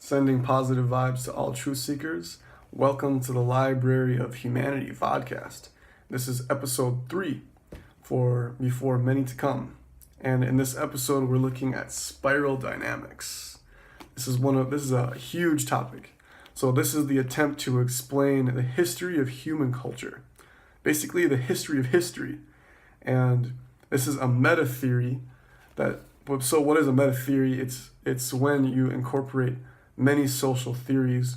Sending positive vibes to all truth seekers. Welcome to the Library of Humanity Vodcast. This is episode 3 for Before Many to Come. And in this episode, we're looking at spiral dynamics. This is a huge topic. So this is the attempt to explain the history of human culture. Basically, the history of history. And this is a meta theory so what is a meta theory? It's when you incorporate many social theories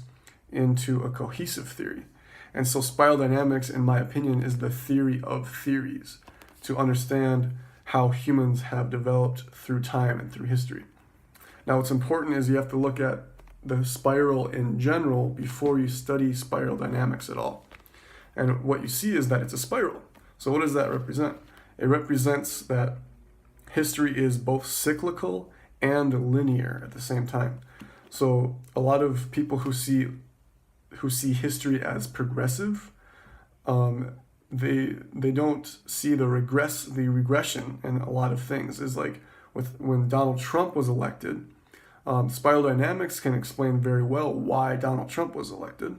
into a cohesive theory. And so spiral dynamics, in my opinion, is the theory of theories to understand how humans have developed through time and through history. Now, what's important is you have to look at the spiral in general before you study spiral dynamics at all. And what you see is that it's a spiral. So what does that represent? It represents that history is both cyclical and linear at the same time. So a lot of people who see history as progressive, they don't see the regression in a lot of things. Is like when Donald Trump was elected, spiral dynamics can explain very well why Donald Trump was elected.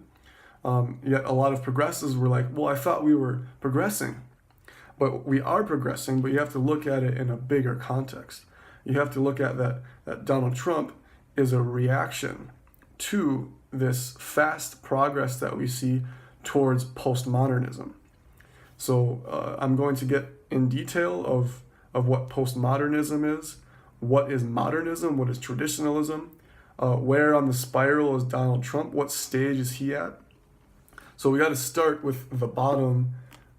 Yet a lot of progressives were like, well, I thought we were progressing. But we are progressing, but you have to look at it in a bigger context. You have to look at that Donald Trump is a reaction to this fast progress that we see towards postmodernism. So I'm going to get in detail of what postmodernism is, what is modernism, what is traditionalism, where on the spiral is Donald Trump, what stage is he at. So we got to start with the bottom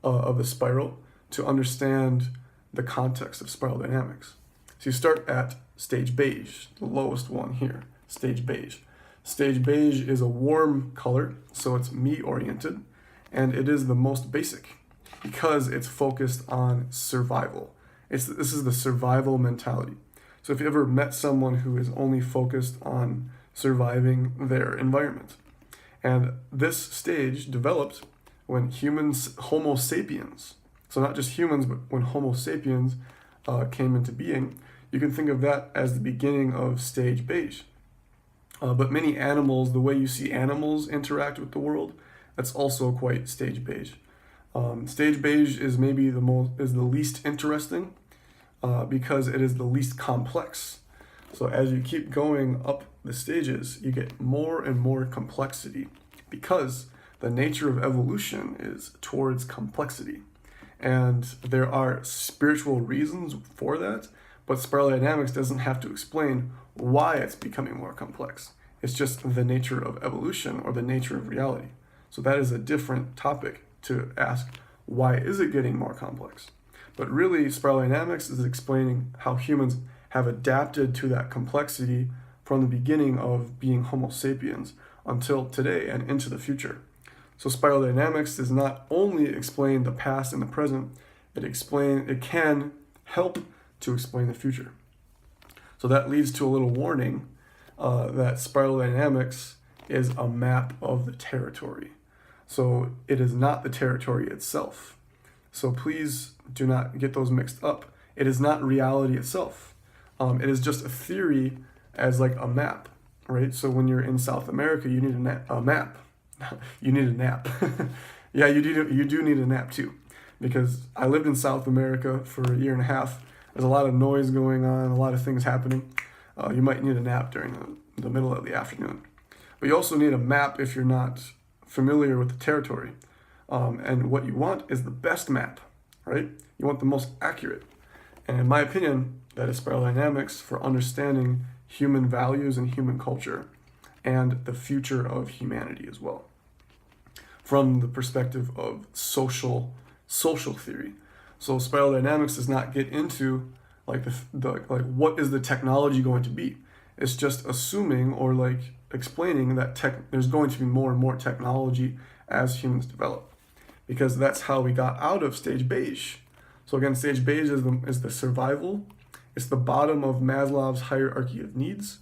of the spiral to understand the context of spiral dynamics. So you start at stage beige, the lowest one here, stage beige. Stage beige is a warm color, so it's me-oriented, and it is the most basic because it's focused on survival. This is the survival mentality. So if you ever met someone who is only focused on surviving their environment, and this stage developed when Homo sapiens, so not just humans, but when Homo sapiens came into being, you can think of that as the beginning of stage beige. But many animals, the way you see animals interact with the world, that's also quite stage beige. Stage beige is maybe the least interesting because it is the least complex. So as you keep going up the stages, you get more and more complexity because the nature of evolution is towards complexity. And there are spiritual reasons for that, but spiral dynamics doesn't have to explain why it's becoming more complex. It's just the nature of evolution or the nature of reality. So that is a different topic to ask, why is it getting more complex? But really, spiral dynamics is explaining how humans have adapted to that complexity from the beginning of being Homo sapiens until today and into the future. So spiral dynamics does not only explain the past and the present, it can help to explain the future. So that leads to a little warning that spiral dynamics is a map of the territory. So it is not the territory itself. So please do not get those mixed up. It is not reality itself. It is just a theory as like a map, right? So when you're in South America, you need a map. You need a nap. Yeah, you do need a nap too, because I lived in South America for a year and a half. There's a lot of noise going on, a lot of things happening. You might need a nap during the middle of the afternoon. But you also need a map if you're not familiar with the territory. And what you want is the best map, right? You want the most accurate. And in my opinion, that is spiral dynamics for understanding human values and human culture and the future of humanity as well, from the perspective of social theory. So spiral dynamics does not get into like what is the technology going to be. It's just assuming or like explaining that there's going to be more and more technology as humans develop, because that's how we got out of stage beige. So again, stage beige is the survival. It's the bottom of Maslow's hierarchy of needs.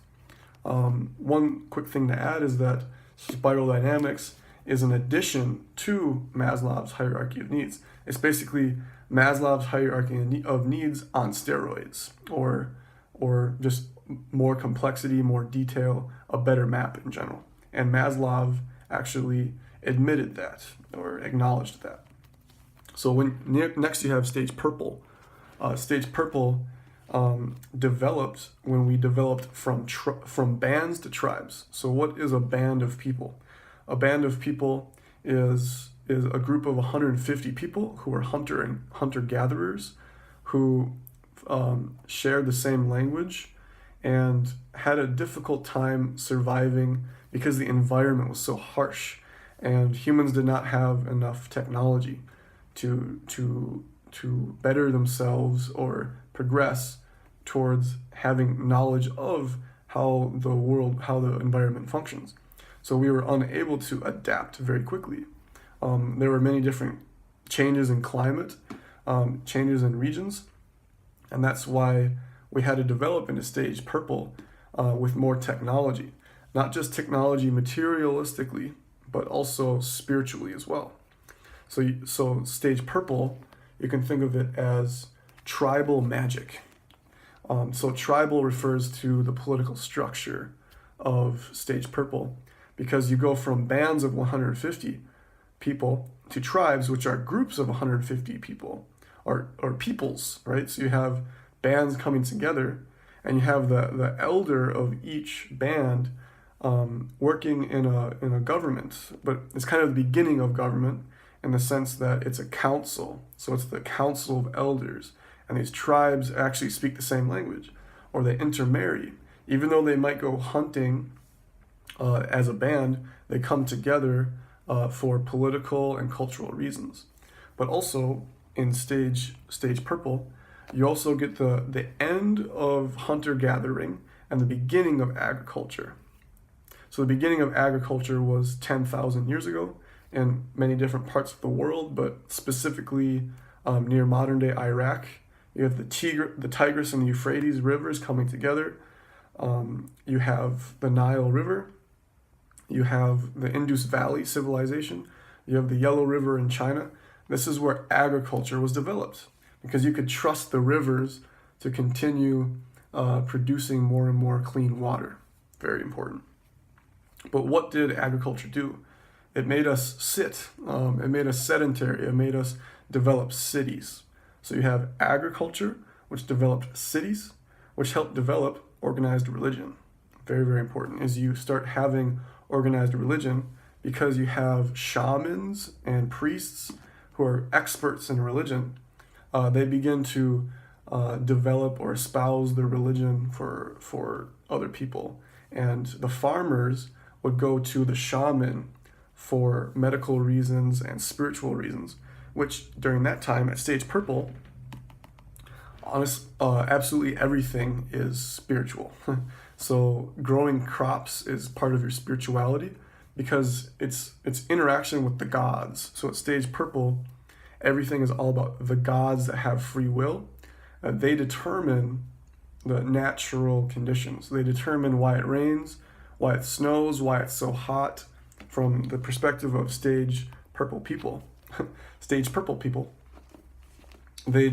One quick thing to add is that spiral dynamics is an addition to Maslow's hierarchy of needs. It's basically Maslow's hierarchy of needs on steroids, or or just more complexity, more detail, a better map in general. And Maslow actually admitted that or acknowledged that. So next you have stage purple. Stage purple developed when we developed from bands to tribes. So what is a band of people? A band of people is a group of 150 people who are hunter gatherers who shared the same language and had a difficult time surviving because the environment was so harsh and humans did not have enough technology to better themselves or progress towards having knowledge of how the environment functions. So we were unable to adapt very quickly. There were many different changes in climate, changes in regions, and that's why we had to develop into stage purple with more technology. Not just technology materialistically, but also spiritually as well. So stage purple, you can think of it as tribal magic. So tribal refers to the political structure of stage purple, because you go from bands of 150 people to tribes, which are groups of 150 people, or peoples, right? So you have bands coming together, and you have the elder of each band working in a government, but it's kind of the beginning of government in the sense that it's a council. So it's the council of elders, and these tribes actually speak the same language, or they intermarry. Even though they might go hunting as a band, they come together for political and cultural reasons. But also in stage purple, you also get the end of hunter gathering and the beginning of agriculture. So the beginning of agriculture was 10,000 years ago in many different parts of the world, but specifically near modern day Iraq. You have the Tigris and the Euphrates rivers coming together. You have the Nile River. You have the Indus Valley civilization. You have the Yellow River in China. This is where agriculture was developed, because you could trust the rivers to continue producing more and more clean water. Very important. But what did agriculture do? It made us sit. It made us sedentary. It made us develop cities. So you have agriculture, which developed cities, which helped develop organized religion. Very, very important is you start having organized religion because you have shamans and priests who are experts in religion. They begin to develop or espouse the religion for other people. And the farmers would go to the shaman for medical reasons and spiritual reasons, which during that time at stage purple, absolutely everything is spiritual. So growing crops is part of your spirituality because it's interaction with the gods. So at stage purple, everything is all about the gods that have free will. They determine the natural conditions. They determine why it rains, why it snows, why it's so hot, from the perspective of stage purple people. Stage purple people, they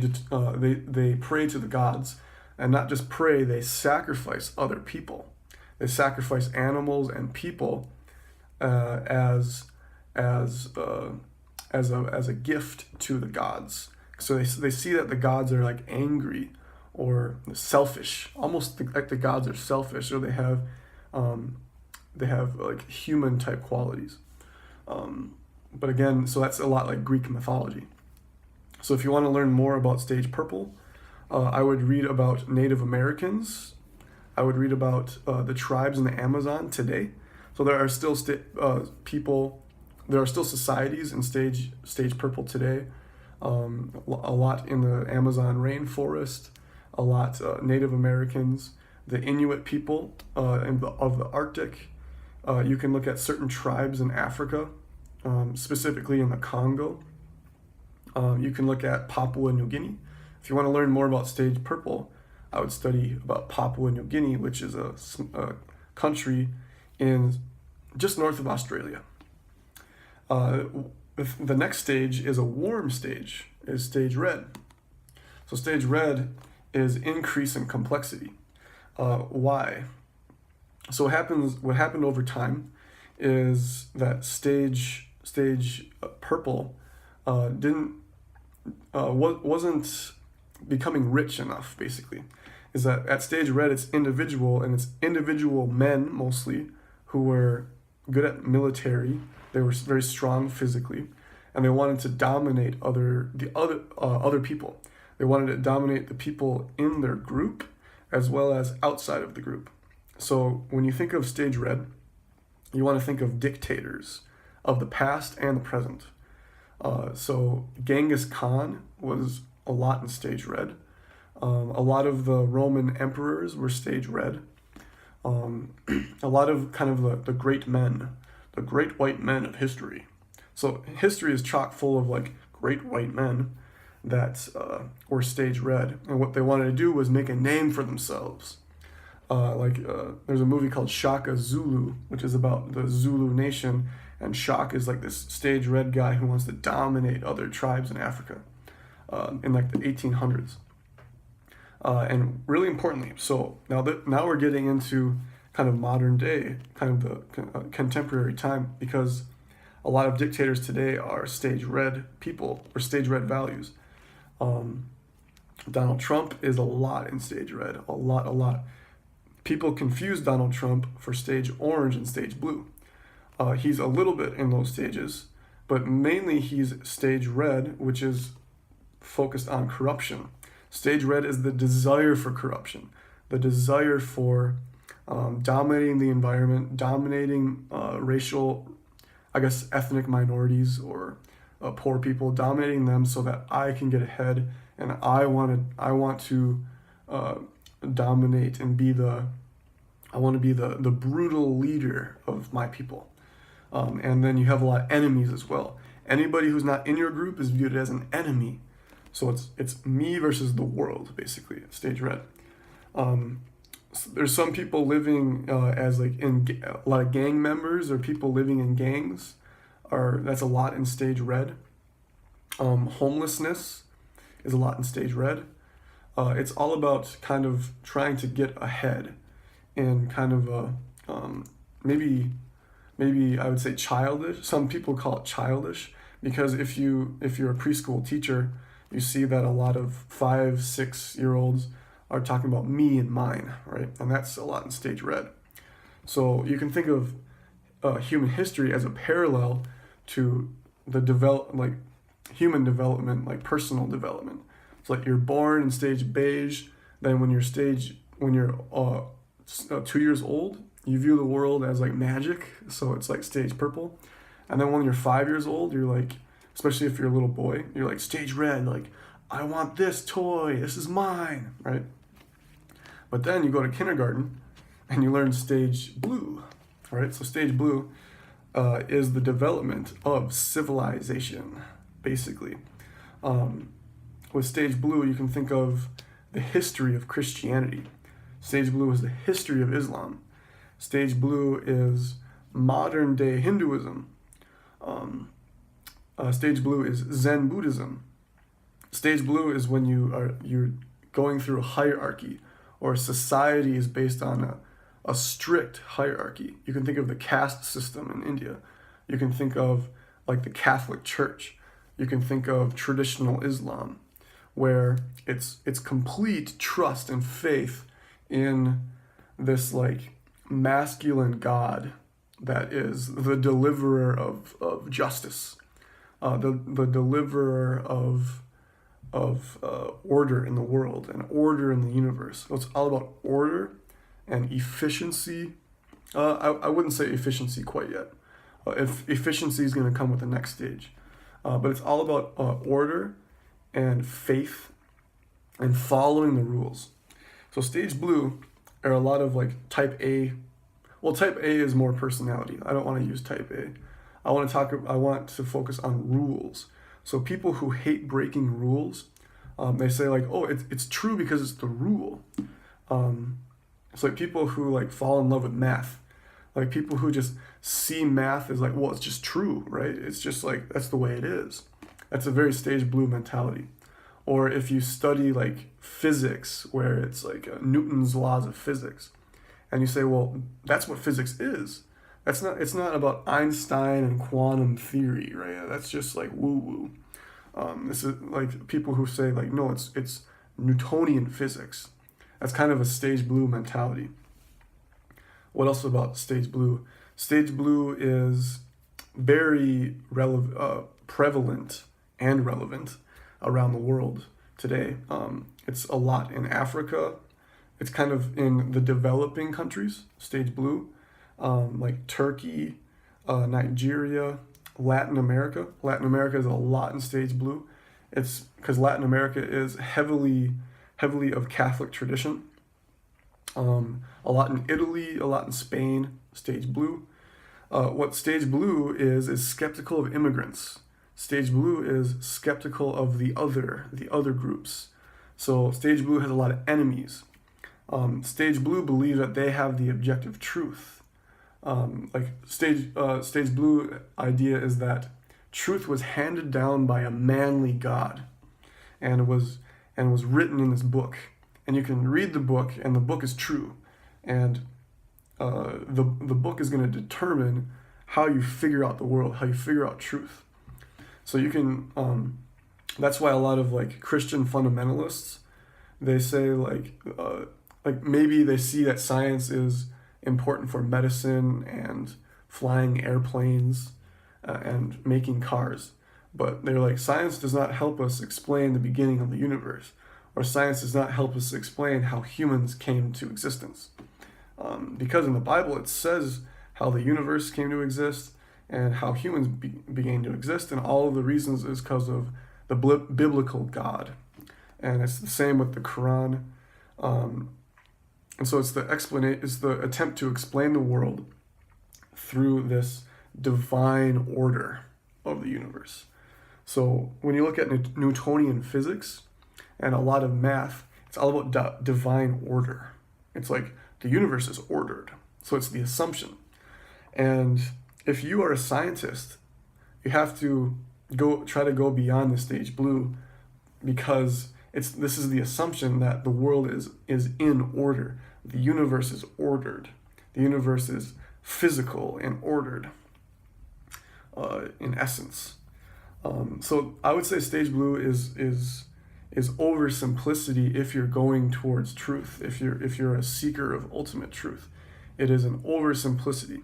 pray to the gods, and not just pray, they sacrifice other people. They sacrifice animals and people as a gift to the gods. So they see that the gods are like angry or selfish, almost like the gods are selfish, or they have like human type qualities. But again, so that's a lot like Greek mythology. So if you want to learn more about stage purple, I would read about Native Americans. I would read about the tribes in the Amazon today. So there are still there are still societies in stage purple today. A lot in the Amazon rainforest, a lot Native Americans, the Inuit people of the Arctic. You can look at certain tribes in Africa, specifically in the Congo. You can look at Papua New Guinea. If you want to learn more about stage purple, I would study about Papua New Guinea, which is a country in just north of Australia. The next stage is a warm stage, is stage red. So stage red is increase in complexity. Why? So what happened over time is that stage purple didn't wasn't becoming rich enough. Basically, is that at stage red it's individual, and it's individual men mostly who were good at military. They were very strong physically, and they wanted to dominate other people. They wanted to dominate the people in their group as well as outside of the group. So when you think of stage red, you want to think of dictators of the past and the present. So Genghis Khan was a lot in stage red. A lot of the Roman emperors were stage red. A lot of kind of the great men, the great white men of history. So history is chock full of like great white men that were stage red, and what they wanted to do was make a name for themselves. There's a movie called Shaka Zulu, which is about the Zulu nation, and Shaka is like this stage red guy who wants to dominate other tribes in Africa in like the 1800s. And really importantly, so now we're getting into kind of modern day, kind of the contemporary time, because a lot of dictators today are stage red people or stage red values. Donald Trump is a lot in stage red, a lot. People confuse Donald Trump for stage orange and stage blue. He's a little bit in those stages, but mainly he's stage red, which is focused on corruption. Stage red is the desire for corruption, the desire for dominating the environment, dominating racial, ethnic minorities or poor people, dominating them so that I can get ahead, and I want to dominate and I want to be the brutal leader of my people. And then you have a lot of enemies as well. Anybody who's not in your group is viewed as an enemy. So it's me versus the world, basically, stage red. So there's some people living as like a lot of gang members, or people living in gangs. That's a lot in stage red. Homelessness is a lot in stage red. It's all about kind of trying to get ahead, and kind of maybe I would say childish. Some people call it childish, because if you're a preschool teacher, you see that a lot of 5-6-year-olds are talking about me and mine, right? And that's a lot in stage red. So you can think of human history as a parallel to the human development, like personal development. It's like you're born in stage beige, then when you're 2 years old, you view the world as like magic, so it's like stage purple. And then when you're 5 years old, you're like, especially if you're a little boy, you're like stage red, like, I want this toy, this is mine, right? But then you go to kindergarten and you learn stage blue, right? So stage blue is the development of civilization, basically. With stage blue, you can think of the history of Christianity. Stage blue is the history of Islam. Stage blue is modern day Hinduism. Stage blue is Zen Buddhism. Stage blue is when you're going through a hierarchy, or society is based on a strict hierarchy. You can think of the caste system in India. You can think of like the Catholic Church. You can think of traditional Islam, where it's complete trust and faith in this like masculine God that is the deliverer of justice, the deliverer of order in the world and order in the universe. So it's all about order and efficiency. I wouldn't say efficiency quite yet. If efficiency is going to come with the next stage, but it's all about order and faith and following the rules. So stage blue are a lot of like type A. Well, type A is more personality. I don't want to use type A. I want to focus on rules. So people who hate breaking rules, they say like, oh, it's true because it's the rule. It's like people who like fall in love with math. Like people who just see math as like, well, it's just true, right? It's just like, that's the way it is. That's a very stage blue mentality. Or if you study like physics, where it's like Newton's laws of physics, and you say, well, that's what physics is. It's not about Einstein and quantum theory, right? That's just like woo woo. This is like people who say like, no, it's Newtonian physics. That's kind of a stage blue mentality. What else about stage blue? Stage blue is very prevalent and relevant around the world today. It's a lot in Africa. It's kind of in the developing countries, stage blue, like Turkey, Nigeria, Latin America. Latin America is a lot in stage blue. It's because Latin America is heavily of Catholic tradition. A lot in Italy, a lot in Spain, stage blue. What stage blue is skeptical of immigrants. Stage blue is skeptical of the other groups. So stage blue has a lot of enemies. Stage blue believe that they have the objective truth. Like stage blue idea is that truth was handed down by a manly God, and was written in this book. And you can read the book, and the book is true, and the book is going to determine how you figure out the world, how you figure out truth. So you can. That's why a lot of like Christian fundamentalists, they say like maybe they see that science is important for medicine and flying airplanes and making cars, but they're like, science does not help us explain the beginning of the universe, or science does not help us explain how humans came to existence. Because in the Bible it says how the universe came to exist and how humans began to exist, and all of the reasons is because of the biblical God. And it's the same with the Quran. And so it's the attempt to explain the world through this divine order of the universe. So when you look at Newtonian physics and a lot of math, it's all about divine order. It's like the universe is ordered. So it's the assumption. And if you are a scientist, you have to try to go beyond the stage blue, because this is the assumption that the world is in order. The universe is ordered. The universe is physical and ordered in essence. So I would say stage blue is oversimplicity if you're going towards truth. If you're a seeker of ultimate truth, it is an oversimplicity.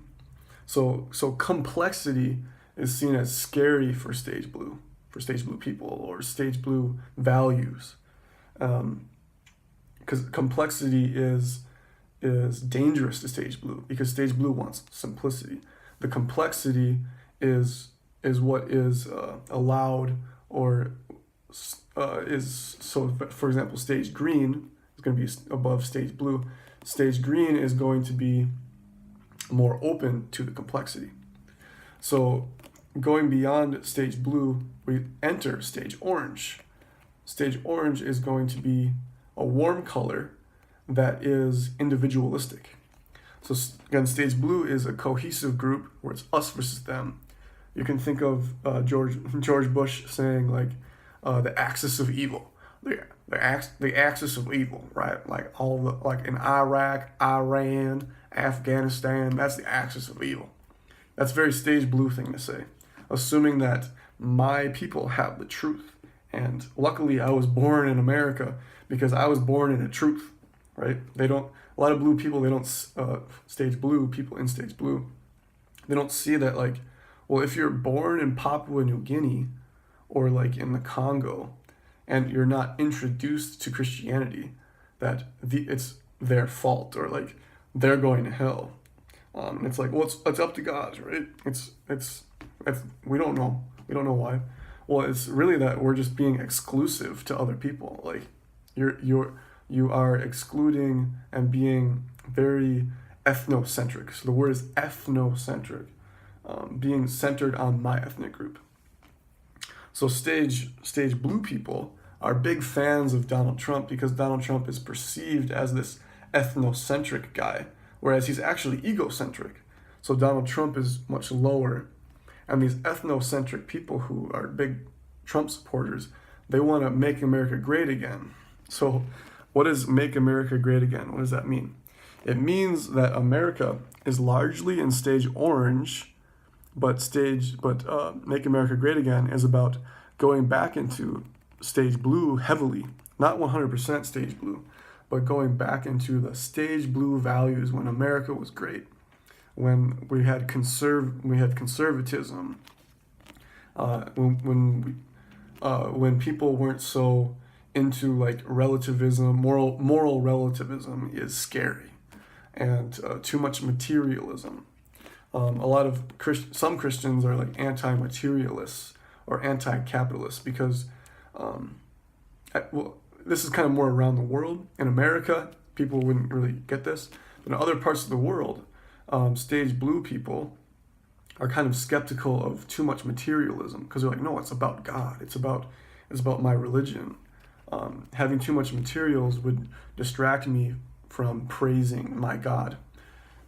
So complexity is seen as scary for stage blue people, or stage blue values, because complexity is dangerous to stage blue, because stage blue wants simplicity. The complexity is what is allowed, or is, so for example, stage green is going to be above stage blue. Stage green is going to be more open to the complexity. So going beyond stage blue, we enter stage orange. Stage orange is going to be a warm color that is individualistic. So again, stage blue is a cohesive group where it's us versus them. You can think of George Bush saying like the axis of evil, the axis of evil, right? Like like in Iraq, Iran, Afghanistan, that's the axis of evil. That's a very stage blue thing to say, assuming that my people have the truth. And luckily I was born in America, because I was born in a truth, right? A lot of blue people, they don't, stage blue people in stage blue, they don't see that like, well, if you're born in Papua New Guinea or like in the Congo and you're not introduced to Christianity, that it's their fault, or like they're going to hell. And it's like, well, it's up to God, right? It's we don't know why. Well, it's really that we're just being exclusive to other people. Like you are excluding and being very ethnocentric. So the word is ethnocentric, being centered on my ethnic group. So stage blue people are big fans of Donald Trump, because Donald Trump is perceived as this ethnocentric guy, whereas he's actually egocentric. So Donald Trump is much lower. And these ethnocentric people who are big Trump supporters, They want to make America great again. So what does make America great again? What does that mean? It means that America is largely in stage orange, but Make America Great Again is about going back into stage blue heavily, not 100% stage blue, but going back into the stage blue values when America was great, when we had conservatism, when people weren't so into like relativism. Moral relativism is scary, and too much materialism. Some Christians are like anti-materialists or anti-capitalists because, this is kind of more around the world. In America, people wouldn't really get this, but in other parts of the world, stage blue people are kind of skeptical of too much materialism because they're like, no, it's about God. It's about my religion. Having too much materials would distract me from praising my God.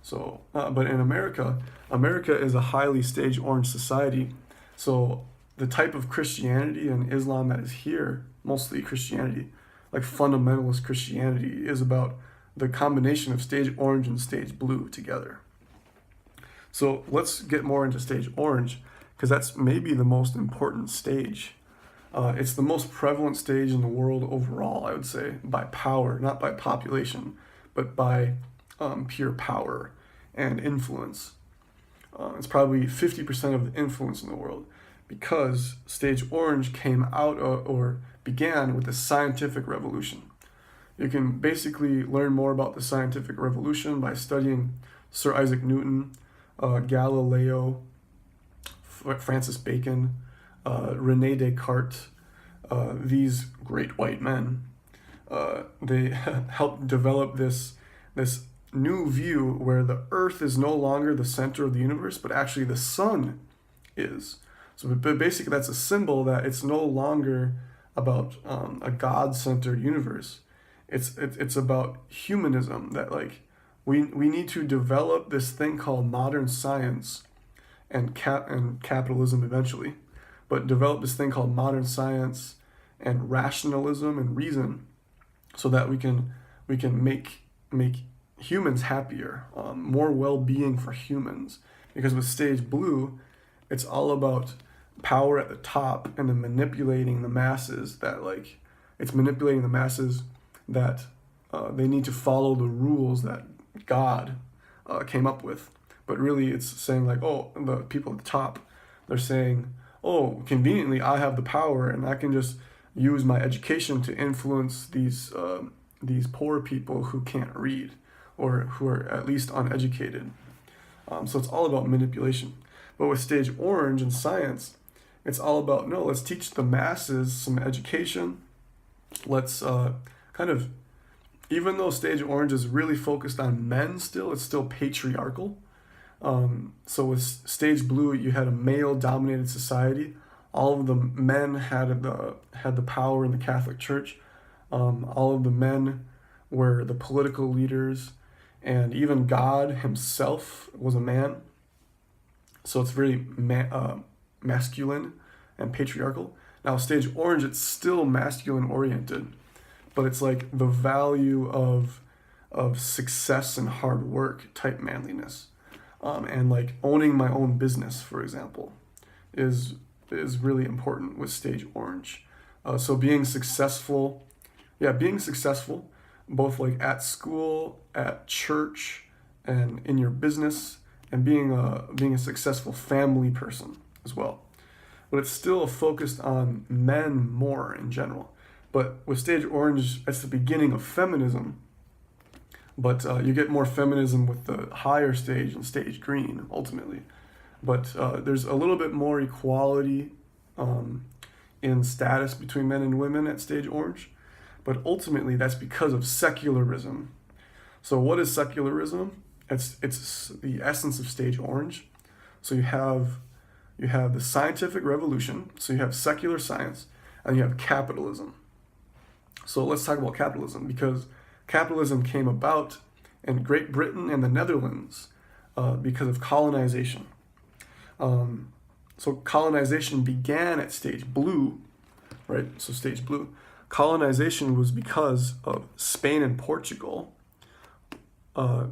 So, but in America is a highly stage orange society. So the type of Christianity and Islam that is here, mostly Christianity, like fundamentalist Christianity, is about the combination of stage orange and stage blue together. So let's get more into stage orange, because that's maybe the most important stage. It's the most prevalent stage in the world overall, I would say, by power, not by population, but by pure power and influence. It's probably 50% of the influence in the world, because stage orange came out or began with the scientific revolution. You can basically learn more about the scientific revolution by studying Sir Isaac Newton, Galileo, Francis Bacon, Rene Descartes, these great white men. They helped develop this new view where the earth is no longer the center of the universe, but actually the sun is. So but basically that's a symbol that it's no longer about a God-centered universe. It's about humanism, that like we need to develop this thing called modern science and capitalism eventually, but develop this thing called modern science and rationalism and reason, so that we can make humans happier, more well-being for humans. Because with stage blue, it's all about power at the top and then manipulating the masses. That they need to follow the rules that God came up with. But really it's saying like, oh, the people at the top, they're saying, oh, conveniently I have the power and I can just use my education to influence these poor people who can't read or who are at least uneducated. So it's all about manipulation. But with stage orange and science, it's all about, no, let's teach the masses some education. Let's even though stage orange is really focused on men still, it's still patriarchal. So with stage blue, you had a male-dominated society. All of the men had the power in the Catholic Church. All of the men were the political leaders, and even God himself was a man. So it's very masculine and patriarchal. Now stage orange, it's still masculine oriented, but it's like the value of success and hard work type manliness, and like owning my own business, for example, is really important with stage orange. So being successful, both like at school, at church, and in your business, and being a successful family person as well. But it's still focused on men more in general. But with stage orange, it's the beginning of feminism. But you get more feminism with the higher stage and stage green, ultimately. But there's a little bit more equality in status between men and women at stage orange. But ultimately, that's because of secularism. So what is secularism? It's the essence of stage orange. So you have the scientific revolution. So you have secular science, and you have capitalism. So let's talk about capitalism, because capitalism came about in Great Britain and the Netherlands because of colonization. So colonization began at stage blue, right? So stage blue. Colonization was because of Spain and Portugal.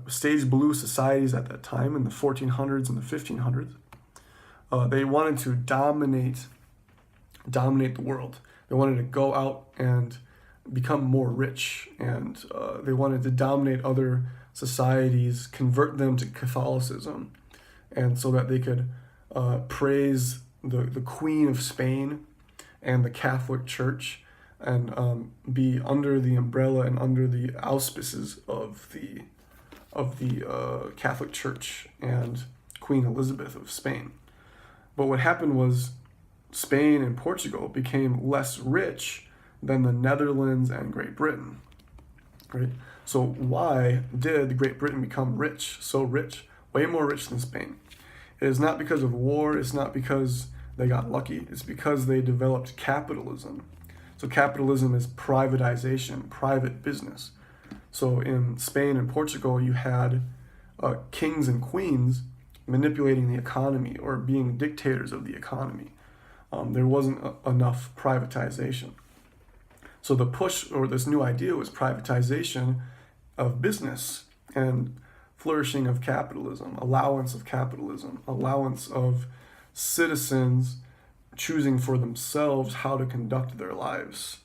Stage blue societies at that time in the 1400s and the 1500s, they wanted to dominate the world. They wanted to go out and become more rich, and they wanted to dominate other societies, convert them to Catholicism, and so that they could praise the Queen of Spain and the Catholic Church, and be under the umbrella and under the auspices of the Catholic Church and Queen Elizabeth of Spain. But what happened was Spain and Portugal became less rich than the Netherlands and Great Britain, right? So why did Great Britain become rich, so rich, way more rich than Spain? It is not because of war, it's not because they got lucky, it's because they developed capitalism. So capitalism is privatization, private business. So in Spain and Portugal, you had kings and queens manipulating the economy or being dictators of the economy. There wasn't enough privatization. So the push, or this new idea, was privatization of business and flourishing of capitalism, allowance of citizens choosing for themselves how to conduct their lives,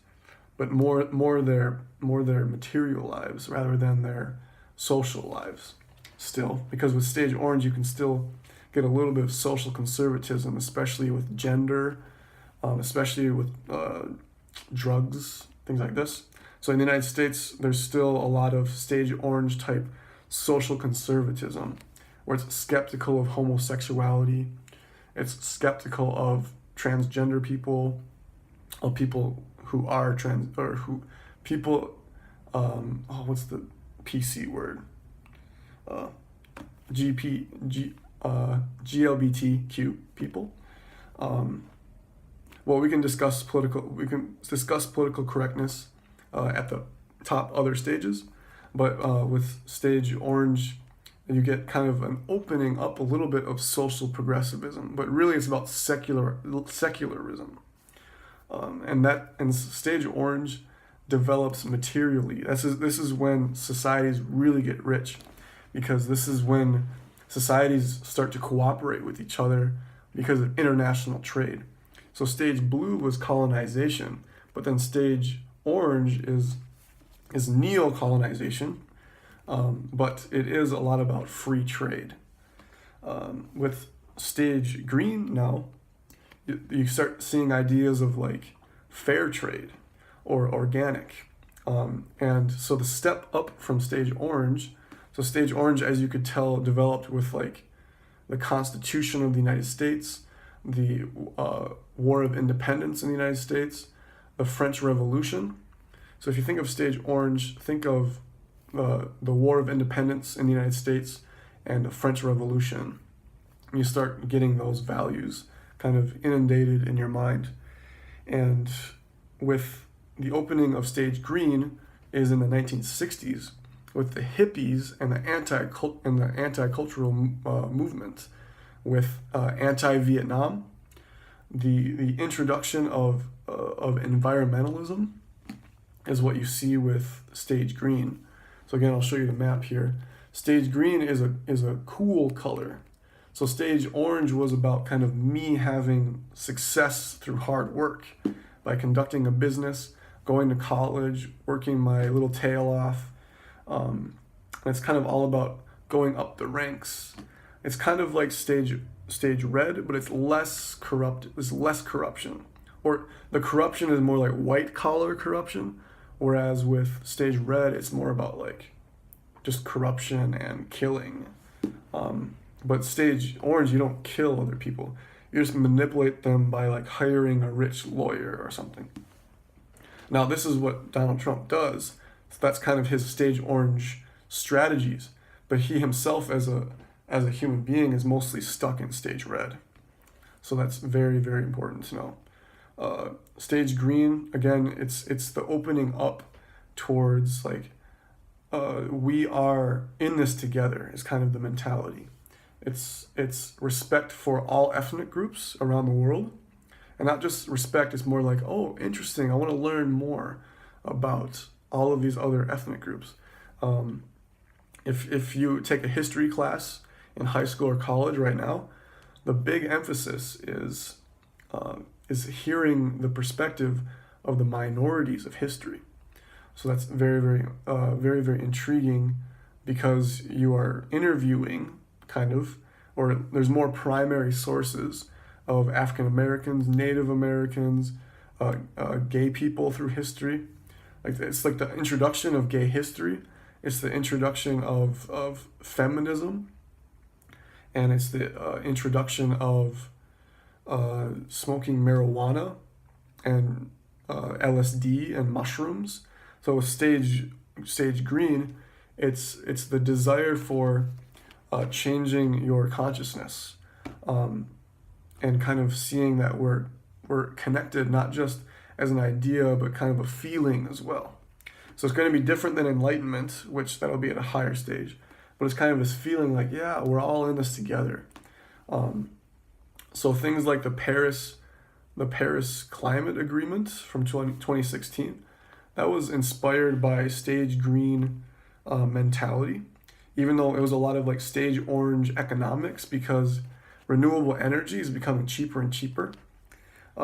but more their material lives rather than their social lives. Still, because with stage orange you can still get a little bit of social conservatism, especially with gender, especially with drugs, things like this. So in the United States, there's still a lot of stage orange type social conservatism, where it's skeptical of homosexuality, it's skeptical of transgender people, of people who are trans, or who people, what's the PC word? GLBTQ people. Well, we can discuss political correctness at the top other stages, but with stage orange, you get kind of an opening up a little bit of social progressivism, but really it's about secularism, and stage orange develops materially. This is when societies really get rich, because this is when societies start to cooperate with each other because of international trade. So stage blue was colonization, but then stage orange is neo-colonization, but it is a lot about free trade. With stage green now, you start seeing ideas of like fair trade or organic. And so the step up from stage orange, as you could tell, developed with like the Constitution of the United States, the War of Independence in the United States, the French Revolution. So if you think of stage orange, think of the War of Independence in the United States and the French Revolution. And you start getting those values kind of inundated in your mind. And with the opening of stage green is in the 1960s with the hippies and the anti-cultural movement, with anti-Vietnam, the introduction of environmentalism is what you see with stage green. So again, I'll show you the map here. Stage green is a cool color. So stage orange was about kind of me having success through hard work by conducting a business, going to college, working my little tail off. And it's kind of all about going up the ranks. It's kind of like stage red, but it's less corrupt. There's less corruption, or the corruption is more like white collar corruption, whereas with stage red, it's more about like just corruption and killing. But stage orange, you don't kill other people. You just manipulate them by like hiring a rich lawyer or something. Now, this is what Donald Trump does. So that's kind of his stage orange strategies. But he himself, as a human being, is mostly stuck in stage red. So that's very, very important to know. Stage green, again, it's the opening up towards like we are in this together is kind of the mentality. It's respect for all ethnic groups around the world, And not just respect, it's more like, oh, interesting, I want to learn more about all of these other ethnic groups. If you take a history class in high school or college right now, the big emphasis is hearing the perspective of the minorities of history. So that's very intriguing, because you are interviewing or there's more primary sources of African Americans, Native Americans, gay people through history. Like, it's like the introduction of gay history. It's the introduction of feminism, and it's the introduction of smoking marijuana and LSD and mushrooms. So with stage green, it's the desire for changing your consciousness, and kind of seeing that we're connected, not just as an idea, but kind of a feeling as well. So it's going to be different than enlightenment, which that'll be at a higher stage. But it's kind of this feeling like, yeah, we're all in this together. So things like the Paris Climate Agreement from 2016, that was inspired by stage green mentality, even though it was a lot of like stage orange economics, because renewable energy is becoming cheaper and cheaper.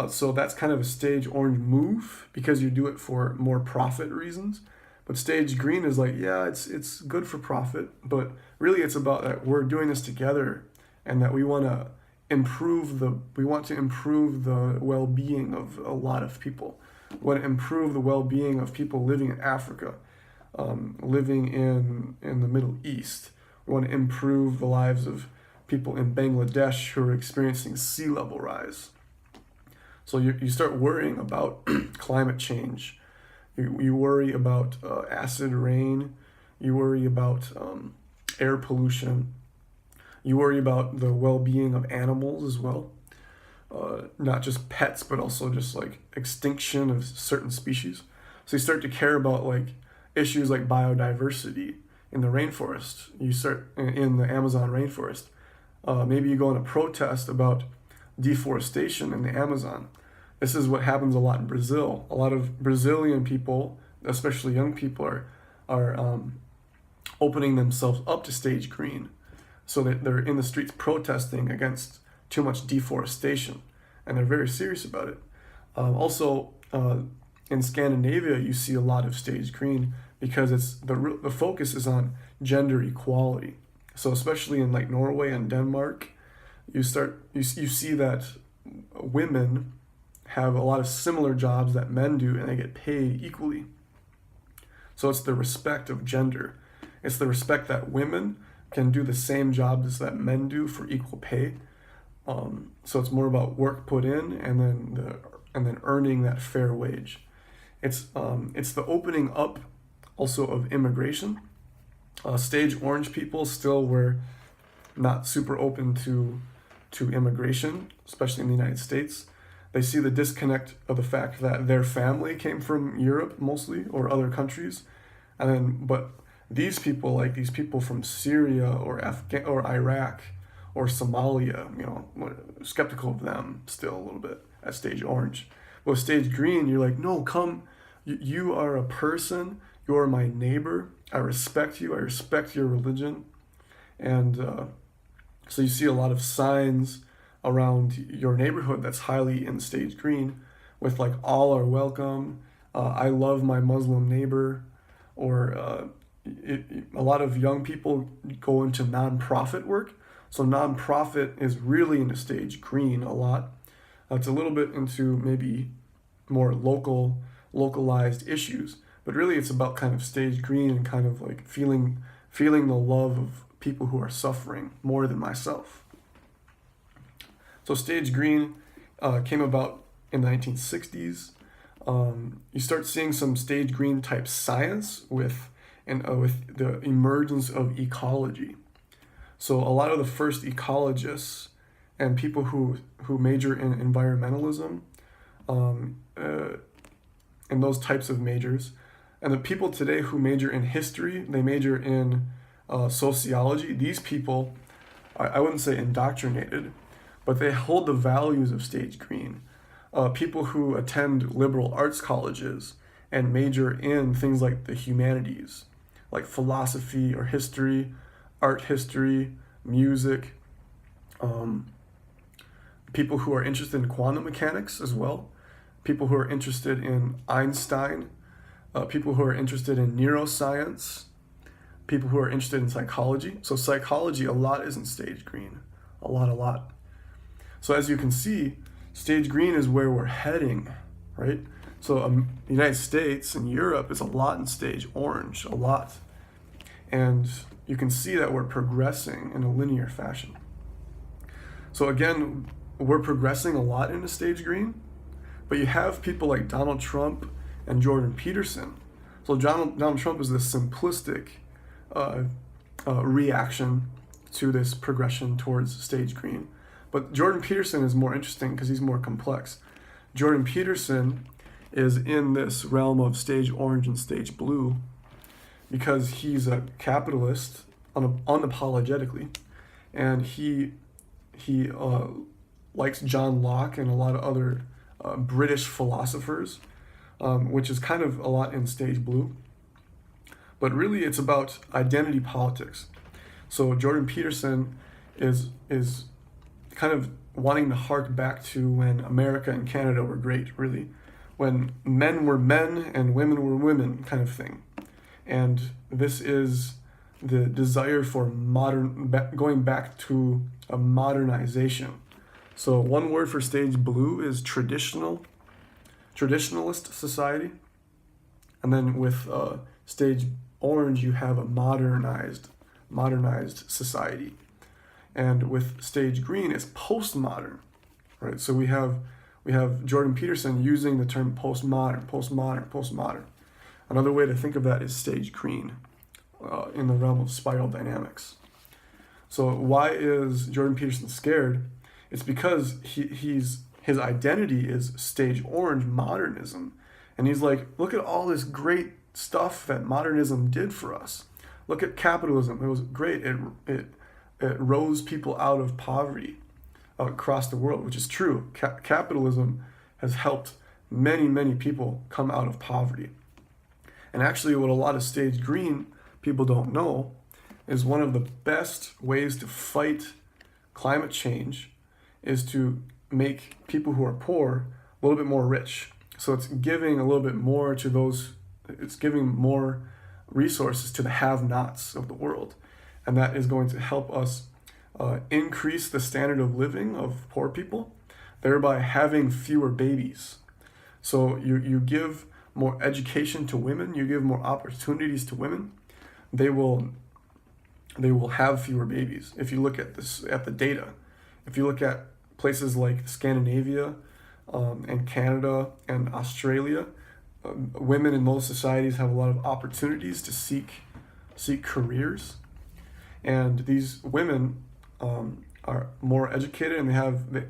So that's kind of a stage orange move, because you do it for more profit reasons. But stage green is like, yeah, it's good for profit, but really it's about that we're doing this together, and that we want to improve the well-being of a lot of people. We want to improve the well-being of people living in Africa, living in the Middle East. We want to improve the lives of people in Bangladesh who are experiencing sea level rise. So you start worrying about climate change. You worry about acid rain. You worry about air pollution. You worry about the well-being of animals as well. Not just pets, but also just like extinction of certain species. So you start to care about like issues like biodiversity in the rainforest. You start in the Amazon rainforest. Maybe you go on a protest about deforestation in the Amazon. This is what happens a lot in Brazil. A lot of Brazilian people, especially young people, are opening themselves up to stage green, so that they're in the streets protesting against too much deforestation, and they're very serious about it. Also, in Scandinavia, you see a lot of stage green, because it's the focus is on gender equality. So especially in like Norway and Denmark, you see that women have a lot of similar jobs that men do, and they get paid equally. So it's the respect of gender. It's the respect that women can do the same jobs that men do for equal pay. So it's more about work put in, and then earning that fair wage. It's the opening up also of immigration. Stage orange people still were not super open to immigration, especially in the United States. They see the disconnect of the fact that their family came from Europe mostly, or other countries, but these people from Syria or or Iraq or Somalia, skeptical of them still a little bit at stage orange. But with stage green, you're like, no, come, you are a person, you are my neighbor, I respect you, I respect your religion. And so you see a lot of signs around your neighborhood that's highly in stage green, with like, all are welcome, I love my Muslim neighbor, or a lot of young people go into nonprofit work. So nonprofit is really into stage green a lot. It's a little bit into maybe more localized issues, but really it's about kind of stage green and kind of like feeling the love of people who are suffering more than myself. So stage green came about in the 1960s. You start seeing some stage green type science with the emergence of ecology. So a lot of the first ecologists and people who major in environmentalism, and those types of majors, and the people today who major in history, they major in sociology. These people, I wouldn't say indoctrinated, but they hold the values of stage green. People who attend liberal arts colleges and major in things like the humanities, like philosophy or history, art history, music. People who are interested in quantum mechanics as well. People who are interested in Einstein. People who are interested in neuroscience. People who are interested in psychology. So psychology, a lot is in stage green. A lot. So as you can see, stage green is where we're heading, right? So the United States and Europe is a lot in stage orange, a lot. And you can see that we're progressing in a linear fashion. So again, we're progressing a lot into stage green, but you have people like Donald Trump and Jordan Peterson. So Donald Trump is this simplistic reaction to this progression towards stage green. But Jordan Peterson is more interesting because he's more complex. Jordan Peterson is in this realm of stage orange and stage blue because he's a capitalist unapologetically, and he likes John Locke and a lot of other British philosophers, which is kind of a lot in stage blue. But really, it's about identity politics. So Jordan Peterson is kind of wanting to hark back to when America and Canada were great, really, when men were men and women were women, kind of thing. And this is the desire for going back to a modernization. So one word for stage blue is traditionalist society. And then with stage orange, you have a modernized society. And with stage green, it's postmodern, right? So we have Jordan Peterson using the term postmodern. Another way to think of that is stage green in the realm of spiral dynamics. So why is Jordan Peterson scared? It's because his identity is stage orange modernism. And he's like, look at all this great stuff that modernism did for us. Look at capitalism. It was great. It rose people out of poverty across the world, which is true. Capitalism has helped many people come out of poverty. And actually, what a lot of stage green people don't know is one of the best ways to fight climate change is to make people who are poor a little bit more rich. So it's giving a little bit more to those, it's giving more resources to the have-nots of the world. And that is going to help us increase the standard of living of poor people, thereby having fewer babies. So you give more education to women, you give more opportunities to women, they will have fewer babies. If you look at the data, if you look at places like Scandinavia and Canada and Australia, women in those societies have a lot of opportunities to seek careers, and these women are more educated, and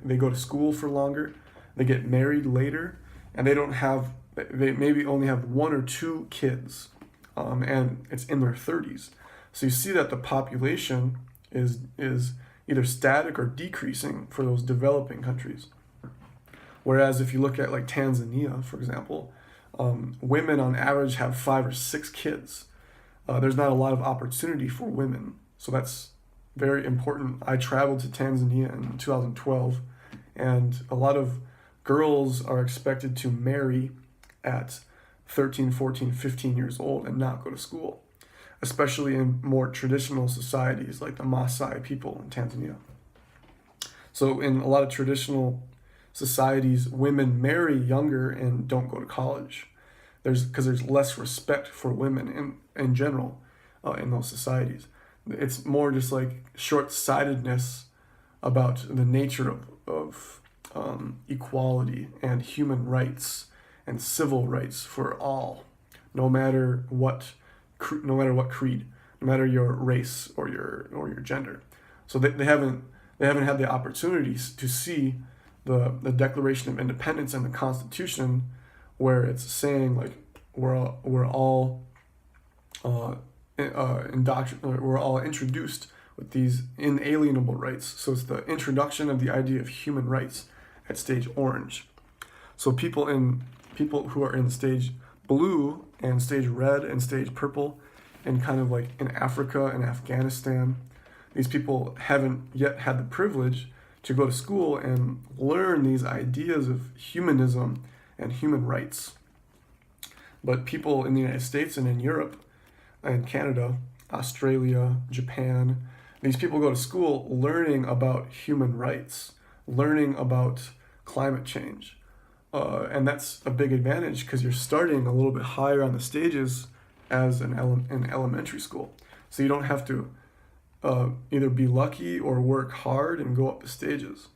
they go to school for longer, they get married later, and they maybe only have 1 or 2 kids, and it's in their 30s. So you see that the population is either static or decreasing for those developing countries. Whereas if you look at like Tanzania, for example, women on average have 5 or 6 kids. There's not a lot of opportunity for women. So that's very important. I traveled to Tanzania in 2012, and a lot of girls are expected to marry at 13, 14, 15 years old and not go to school, especially in more traditional societies like the Maasai people in Tanzania. So in a lot of traditional societies, women marry younger and don't go to college. Because there's less respect for women in general in those societies. It's more just like short-sightedness about the nature of equality and human rights and civil rights for all, no matter what creed, no matter your race or your gender. So they haven't had the opportunities to see the Declaration of Independence and the Constitution, where it's saying like we're all introduced with these inalienable rights. So it's the introduction of the idea of human rights at stage orange. So people who are in stage blue and stage red and stage purple, and kind of like in Africa and Afghanistan, these people haven't yet had the privilege to go to school and learn these ideas of humanism and human rights. But people in the United States and in Europe and Canada, Australia, Japan, these people go to school learning about human rights, learning about climate change. And that's a big advantage because you're starting a little bit higher on the stages as in elementary school. So you don't have to either be lucky or work hard and go up the stages.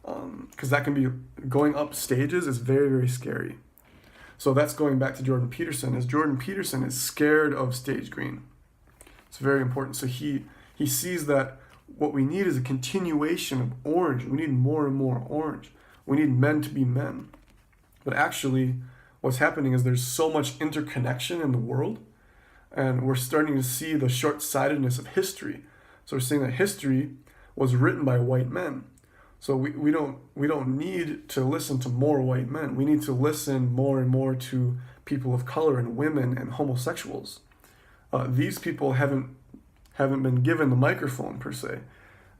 Because that can be, going up stages is very, very scary. So that's going back to Jordan Peterson, as Jordan Peterson is scared of stage green. It's very important. So he sees that what we need is a continuation of orange. We need more and more orange. We need men to be men. But actually, what's happening is there's so much interconnection in the world, and we're starting to see the short-sightedness of history. So we're seeing that history was written by white men. So we don't need to listen to more white men. We need to listen more and more to people of color and women and homosexuals. These people haven't been given the microphone per se.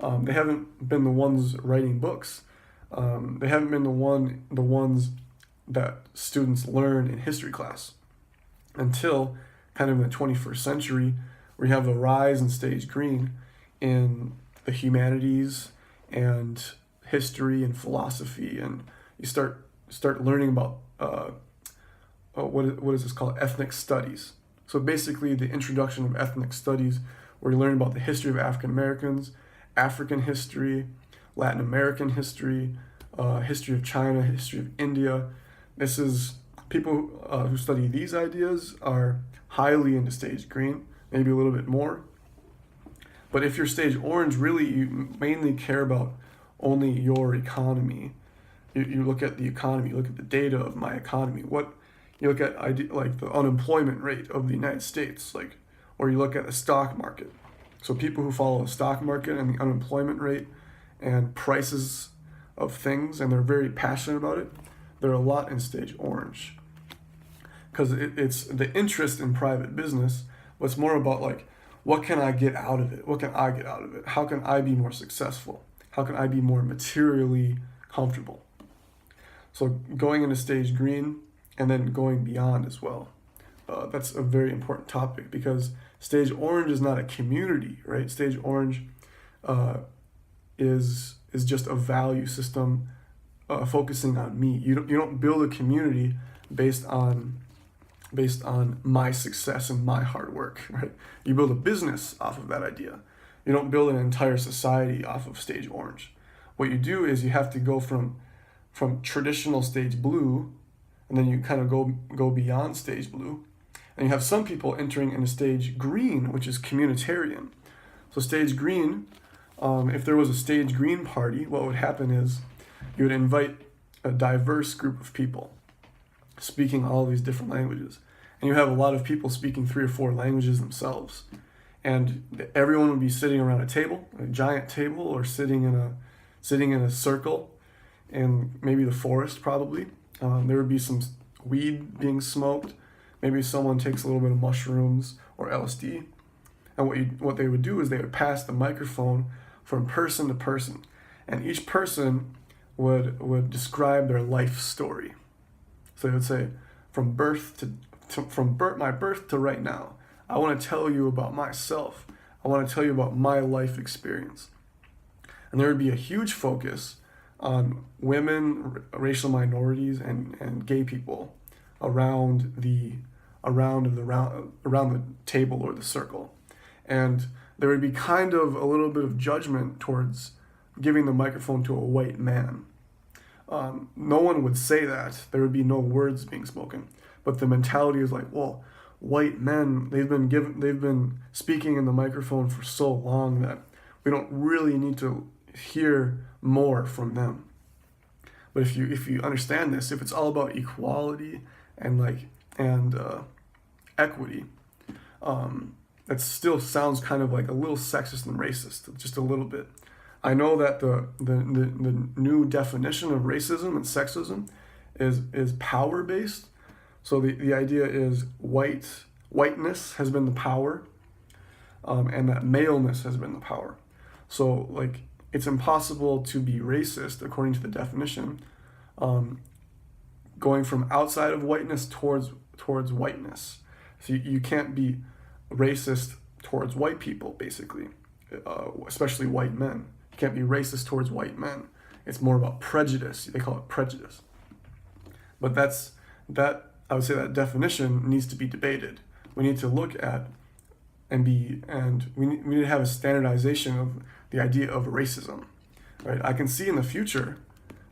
They haven't been the ones writing books. They haven't been the ones that students learn in history class until kind of in the 21st century, where you have the rise in stage green in the humanities and history and philosophy, and you start learning about what is this called, ethnic studies. So basically the introduction of ethnic studies, where you learn about the history of African Americans, African history, Latin American history, history of China, history of India. This is people who study these ideas are highly into stage green, maybe a little bit more. But if you're stage orange, really you mainly care about only your economy. You look at the economy, you look at the data of my economy. You look at like the unemployment rate of the United States, or you look at the stock market. So people who follow the stock market and the unemployment rate and prices of things, and they're very passionate about it, they're a lot in stage orange. Because it's the interest in private business, but it's more about like, what can I get out of it? What can I get out of it? How can I be more successful? How can I be more materially comfortable? So going into stage green and then going beyond as well. That's a very important topic, because stage orange is not a community, right? Stage orange is just a value system focusing on me. You don't build a community based on my success and my hard work, right? You build a business off of that idea. You don't build an entire society off of stage orange. What you do is you have to go from traditional stage blue, and then you kind of go beyond stage blue. And you have some people entering into stage green, which is communitarian. So stage green, if there was a stage green party, what would happen is you would invite a diverse group of people speaking all these different languages. And you have a lot of people speaking 3 or 4 languages themselves. And everyone would be sitting around a table, a giant table, or sitting in a circle in maybe the forest probably. There would be some weed being smoked. Maybe someone takes a little bit of mushrooms or LSD. And what they would do is they would pass the microphone from person to person. And each person would describe their life story. So they would say, from my birth to right now, I want to tell you about myself. I want to tell you about my life experience. And there would be a huge focus on women, racial minorities, and gay people around the table or the circle. And there would be kind of a little bit of judgment towards giving the microphone to a white man. No one would say that. There would be no words being spoken. But the mentality is like, well, white men, they've been speaking in the microphone for so long that we don't really need to hear more from them. But if you understand this, if it's all about equality and equity, that still sounds kind of like a little sexist and racist, just a little bit. I know that the new definition of racism and sexism is power based. So the idea is whiteness has been the power, and that maleness has been the power. So like it's impossible to be racist according to the definition, going from outside of whiteness towards whiteness. So you can't be racist towards white people, basically, especially white men. You can't be racist towards white men. It's more about prejudice. They call it prejudice. But I would say that definition needs to be debated. We need to look at and we need to have a standardization of the idea of racism, right? I can see in the future,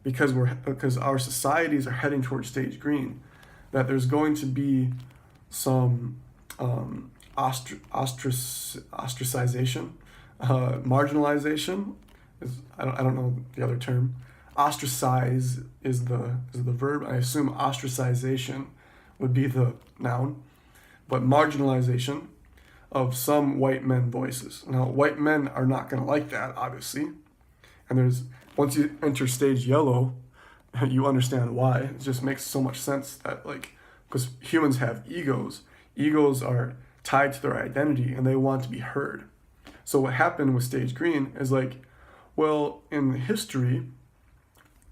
because our societies are heading towards stage green, that there's going to be some ostracization, marginalization. I don't know the other term. Ostracize is the verb. I assume ostracization would be the noun, but marginalization of some white men voices. Now, white men are not going to like that, obviously. And once you enter stage yellow, you understand why. It just makes so much sense that, like, because humans have egos. Egos are tied to their identity and they want to be heard. So what happened with stage green is like, well, in history,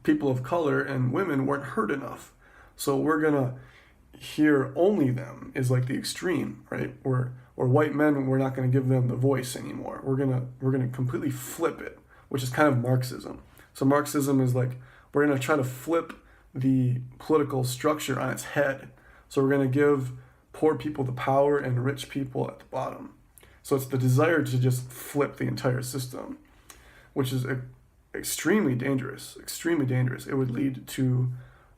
people of color and women weren't heard enough. So we're gonna hear only them is like the extreme, right? Or white men, we're not gonna give them the voice anymore. We're gonna completely flip it, which is kind of Marxism. So Marxism is like, we're gonna try to flip the political structure on its head. So we're gonna give poor people the power and rich people at the bottom. So it's the desire to just flip the entire system, which is extremely dangerous, extremely dangerous. It would lead to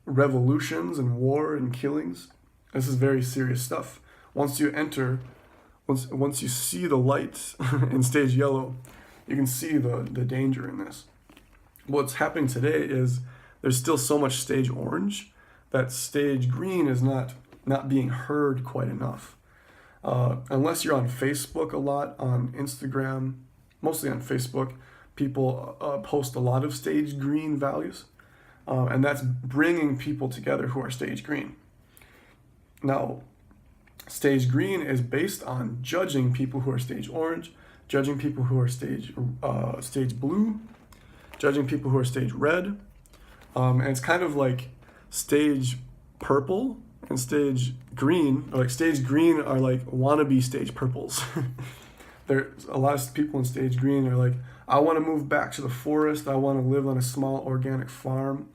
revolutions and war and killings. This is very serious stuff. Once you see the light in stage yellow, you can see the danger in this. What's happening today is there's still so much stage orange that stage green is not being heard quite enough. Unless you're on Facebook a lot, on Instagram, mostly on Facebook, people post a lot of stage green values, and that's bringing people together who are stage green. Now, stage green is based on judging people who are stage orange, judging people who are stage blue, judging people who are stage red, and it's kind of like stage purple and stage green. Or like stage green are like wannabe stage purples. There's a lot of people in stage green are like, I want to move back to the forest. I want to live on a small organic farm,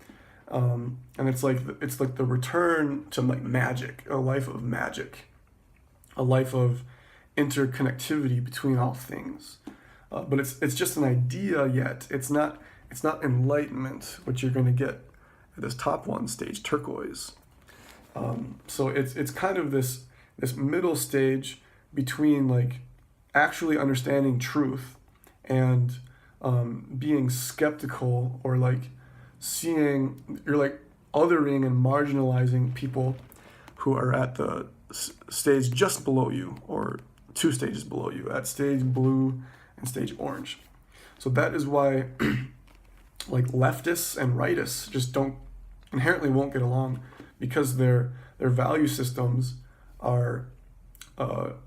and it's like the return to like magic, a life of magic, a life of interconnectivity between all things. But it's just an idea yet. It's not enlightenment, which you're going to get at this top one, stage turquoise. So it's kind of this middle stage between like actually understanding truth and being skeptical, or like you're like othering and marginalizing people who are at the stage just below you, or 2 stages below you, at stage blue and stage orange. So that is why like leftists and rightists just inherently won't get along, because their value systems are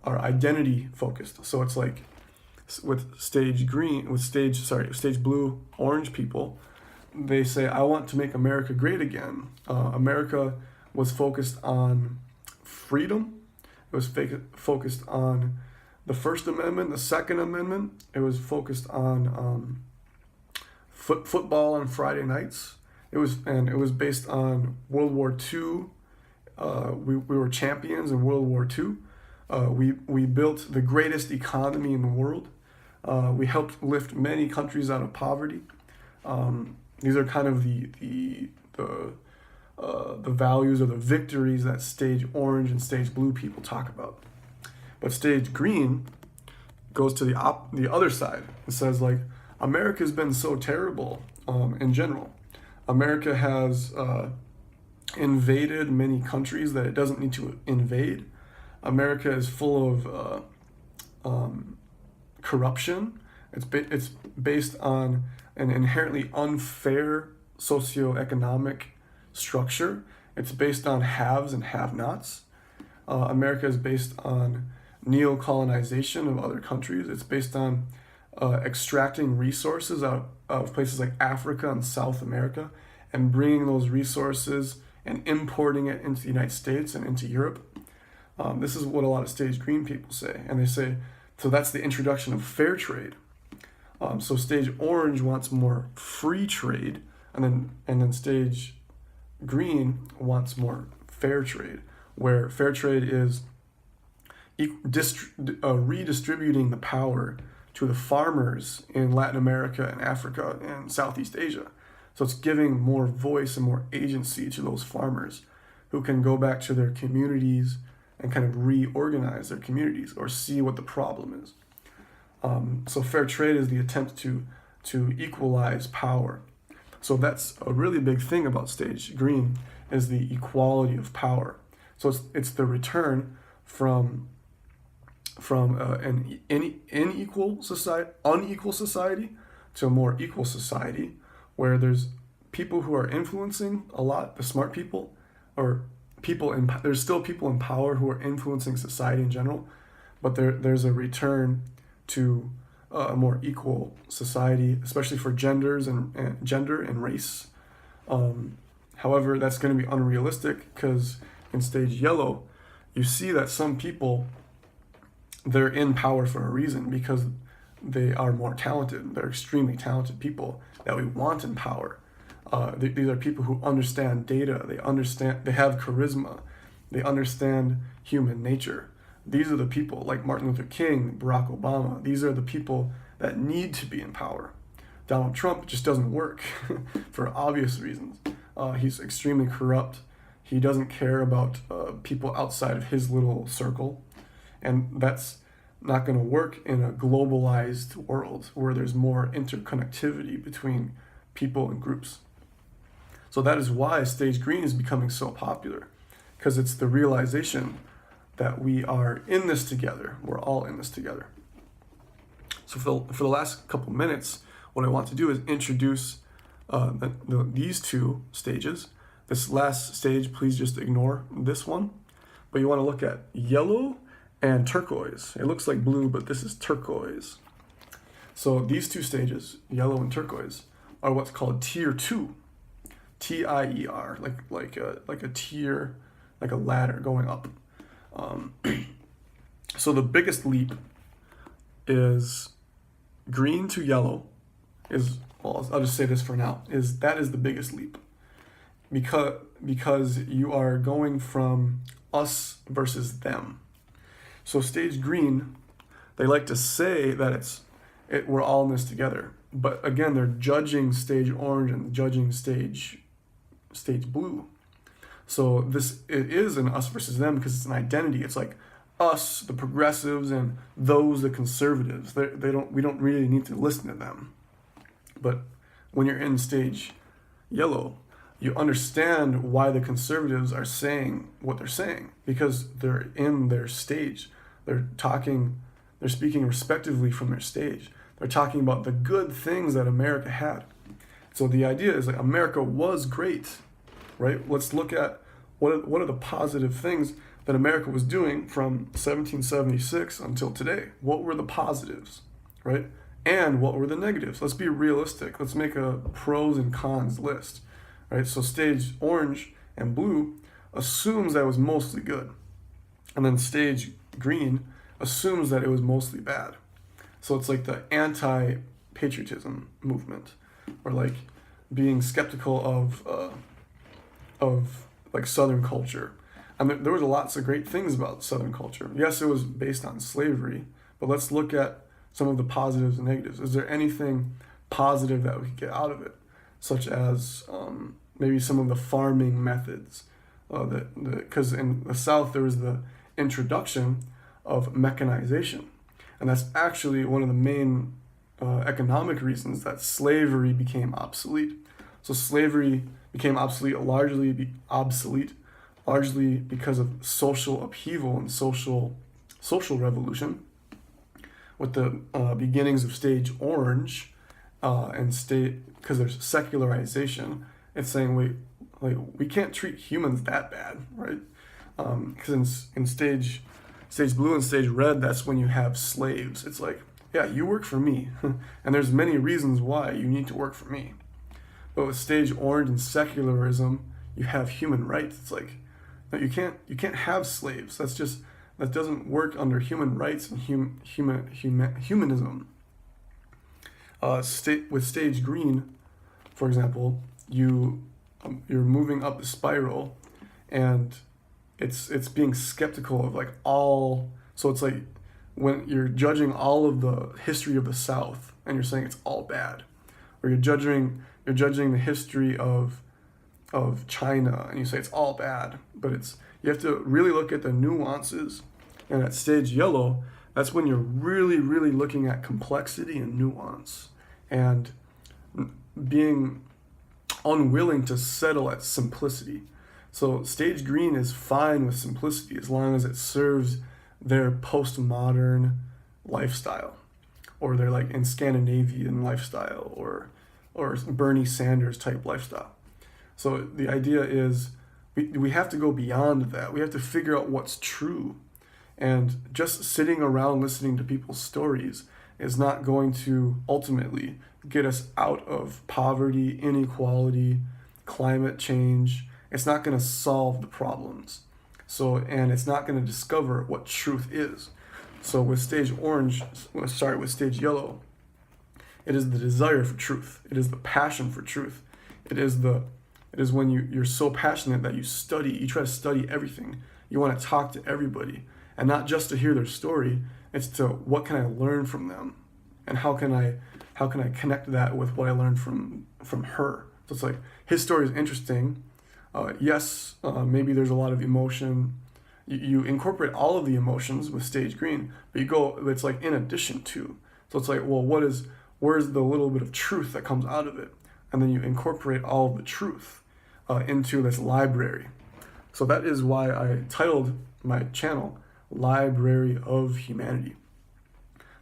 identity focused. So it's like with stage blue, orange people, they say, I want to make America great again. America was focused on freedom. It was focused on the First Amendment, the Second Amendment. It was focused on football on Friday nights. It was based on World War II. We were champions in World War II. We built the greatest economy in the world. We helped lift many countries out of poverty. These are kind of the values or the victories that stage orange and stage blue people talk about. But stage green goes to the other side. It says like, America's been so terrible in general. America has invaded many countries that it doesn't need to invade. America is full of corruption. It's based on an inherently unfair socioeconomic structure. It's based on haves and have-nots. America is based on neo-colonization of other countries. It's based on extracting resources out of places like Africa and South America and bringing those resources and importing it into the United States and into Europe. This is what a lot of Stage Green people say. And they say, so that's the introduction of fair trade. So Stage Orange wants more free trade, and then Stage Green wants more fair trade, where fair trade is redistributing the power to the farmers in Latin America and Africa and Southeast Asia. So it's giving more voice and more agency to those farmers who can go back to their communities and kind of reorganize their communities or see what the problem is. So fair trade is the attempt to equalize power. So that's a really big thing about Stage Green, is the equality of power. So it's the return from an unequal society to a more equal society, where there's people who are influencing a lot, the smart people, or there's still people in power who are influencing society in general, but there's a return to a more equal society, especially for gender and race. However, that's going to be unrealistic, because in Stage Yellow, you see that some people, they're in power for a reason, because they are more talented. They're extremely talented people that we want in power. These are people who understand data. They have charisma. They understand human nature. These are the people like Martin Luther King, Barack Obama. These are the people that need to be in power. Donald Trump just doesn't work for obvious reasons. He's extremely corrupt. He doesn't care about people outside of his little circle. And that's not going to work in a globalized world where there's more interconnectivity between people and groups. So that is why Stage Green is becoming so popular, because it's the realization that we are in this together. We're all in this together. So for the last couple minutes, what I want to do is introduce these two stages. This last stage, please just ignore this one. But you want to look at yellow and turquoise. It looks like blue, but this is turquoise. So these two stages, yellow and turquoise, are what's called Tier 2. T-I-E-R, like a tier, like a ladder going up. So the biggest leap is green to yellow I'll just say this for now, that is the biggest leap. Because you are going from us versus them. So Stage Green, they like to say that we're all in this together. But again, they're judging Stage Orange and judging Stage Blue. So it is an us versus them, because it's an identity. It's like us, the progressives, and those, the conservatives. We don't really need to listen to them. But when you're in Stage Yellow, you understand why the conservatives are saying what they're saying, because they're in their stage. They're speaking respectively from their stage. They're talking about the good things that America had. So the idea is like America was great, right? Let's look at what are the positive things that America was doing from 1776 until today. What were the positives, right? And what were the negatives? Let's be realistic. Let's make a pros and cons list, right? So Stage Orange and Blue assumes that it was mostly good. And then Stage Green assumes that it was mostly bad. So it's like the anti-patriotism movement, or like being skeptical of like Southern culture. And there was lots of great things about Southern culture. Yes, it was based on slavery, but let's look at some of the positives and negatives. Is there anything positive that we could get out of it, such as maybe some of the farming methods? Because in the South there was the introduction of mechanization, and that's actually one of the main economic reasons that slavery became obsolete. So slavery became largely because of social upheaval and social revolution, with the beginnings of Stage Orange because there's secularization. It's saying, wait, like we can't treat humans that bad, right? Because in stage blue and stage red, that's when you have slaves. It's like, yeah, you work for me, and there's many reasons why you need to work for me. But with stage orange and secularism, you have human rights. It's like, no, you can't have slaves. That doesn't work under human rights and humanism. With stage green, for example, you're moving up the spiral, and it's being skeptical of like all. So it's like when you're judging all of the history of the South, and you're saying it's all bad, or you're judging the history of China, and you say it's all bad, but you have to really look at the nuances. And at stage yellow, that's when you're really, really looking at complexity and nuance, and being unwilling to settle at simplicity. So stage green is fine with simplicity as long as it serves their postmodern lifestyle, or their like in Scandinavian lifestyle, or Bernie Sanders type lifestyle. So the idea is we have to go beyond that. We have to figure out what's true. And just sitting around listening to people's stories is not going to ultimately get us out of poverty, inequality, climate change. It's not going to solve the problems. And it's not going to discover what truth is. So with stage yellow, it is the desire for truth. It is the passion for truth. It is when you're so passionate that you try to study everything. You want to talk to everybody, and not just to hear their story. It's to, what can I learn from them, and how can I connect that with what I learned from her. So it's like, his story is interesting. Maybe there's a lot of emotion. You incorporate all of the emotions with stage green, but it's like in addition to. So it's like, well, where's the little bit of truth that comes out of it? And then you incorporate all of the truth into this library. So that is why I titled my channel Library of Humanity.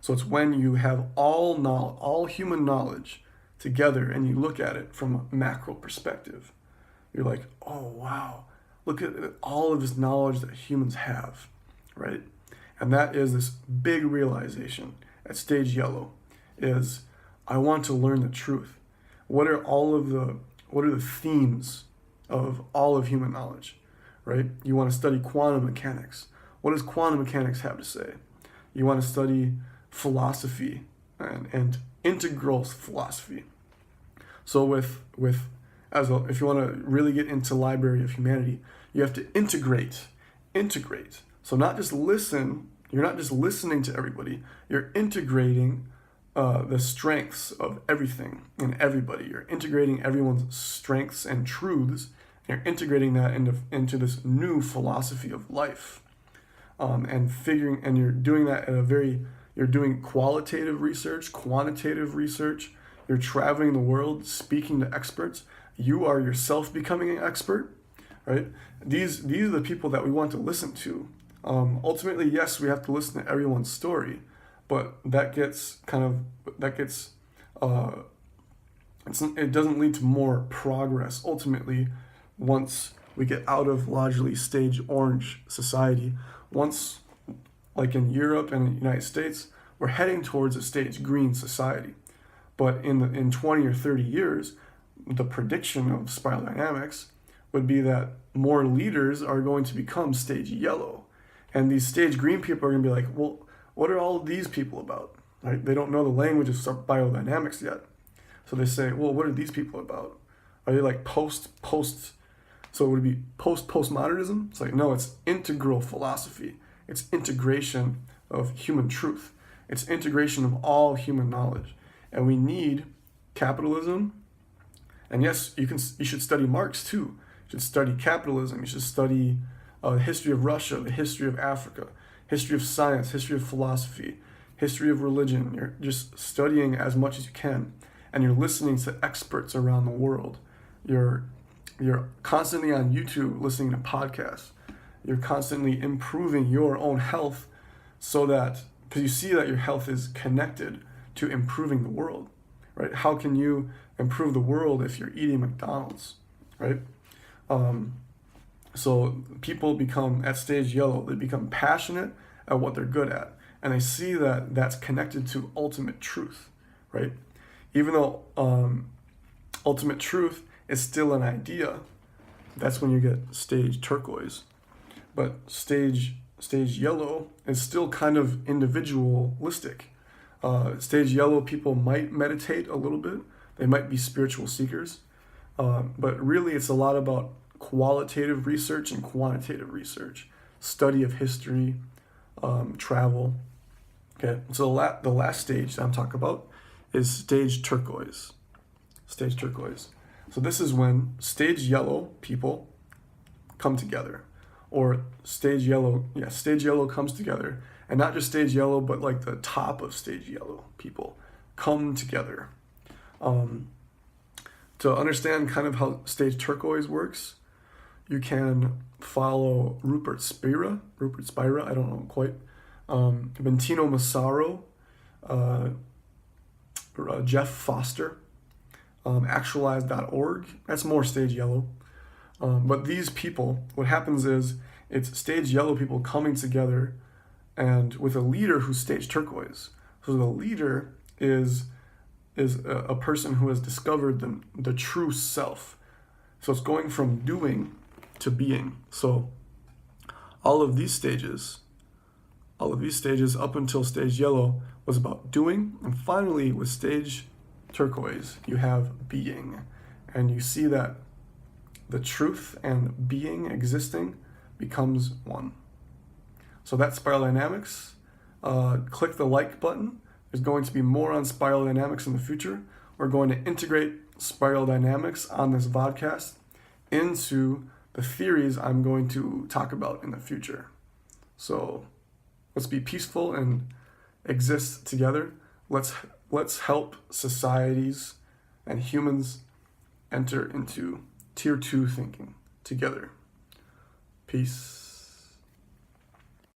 So it's when you have all human knowledge together, and you look at it from a macro perspective. You're like, oh wow, look at all of this knowledge that humans have, right? And that is this big realization at stage yellow is, I want to learn the truth. What are the themes of all of human knowledge, right? You want to study quantum mechanics. What does quantum mechanics have to say? You want to study philosophy and integral philosophy. So if you want to really get into Library of Humanity, you have to integrate. So not just listen. You're not just listening to everybody. You're integrating the strengths of everything and everybody. You're integrating everyone's strengths and truths. And you're integrating that into this new philosophy of life, and you're doing that you're doing qualitative research, quantitative research. You're traveling the world, speaking to experts. You are yourself becoming an expert, right? These are the people that we want to listen to. Ultimately, yes, we have to listen to everyone's story, but it doesn't lead to more progress. Ultimately, once we get out of largely stage orange society, once, like in Europe and the United States, we're heading towards a stage green society. But in 20 or 30 years, the prediction of spiral dynamics would be that more leaders are going to become stage yellow. And these stage green people are going to be like, well, what are all of these people about? Right? They don't know the language of biodynamics yet. So they say, well, what are these people about? Are they like post? So would it be postmodernism? It's like, no, it's integral philosophy. It's integration of human truth. It's integration of all human knowledge. And we need capitalism. And yes, you should study Marx too. You should study capitalism. You should study the history of Russia, the history of Africa, history of science, history of philosophy, history of religion. You're just studying as much as you can. And you're listening to experts around the world. You're constantly on YouTube listening to podcasts. You're constantly improving your own health, so that, because you see that your health is connected to improving the world, right? How can you improve the world if you're eating McDonald's, right? So people become, at stage yellow, they become passionate at what they're good at. And they see that that's connected to ultimate truth, right? Even though ultimate truth is still an idea, that's when you get stage turquoise. But stage yellow is still kind of individualistic. Stage yellow people might meditate a little bit. They might be spiritual seekers. But really it's a lot about qualitative research and quantitative research, study of history, travel. Okay, so the last stage that I'm talking about is stage turquoise. Stage turquoise. So this is when stage yellow people come together, or stage yellow comes together, and not just stage yellow, but like the top of stage yellow people come together. To understand kind of how stage turquoise works, you can follow Rupert Spira, I don't know quite, Bentino Massaro, Jeff Foster, actualize.org. That's more stage yellow. But these people, what happens is it's stage yellow people coming together and with a leader who's stage turquoise. So the leader is a person who has discovered the true self. So it's going from doing to being. So all of these stages up until stage yellow was about doing, and finally with stage turquoise you have being, and you see that the truth and being existing becomes one. So that's spiral dynamics. Click the like button. There's going to be more on spiral dynamics in the future. We're going to integrate spiral dynamics on this vodcast into the theories I'm going to talk about in the future. So let's be peaceful and exist together. Let's help societies and humans enter into tier 2 thinking together. Peace.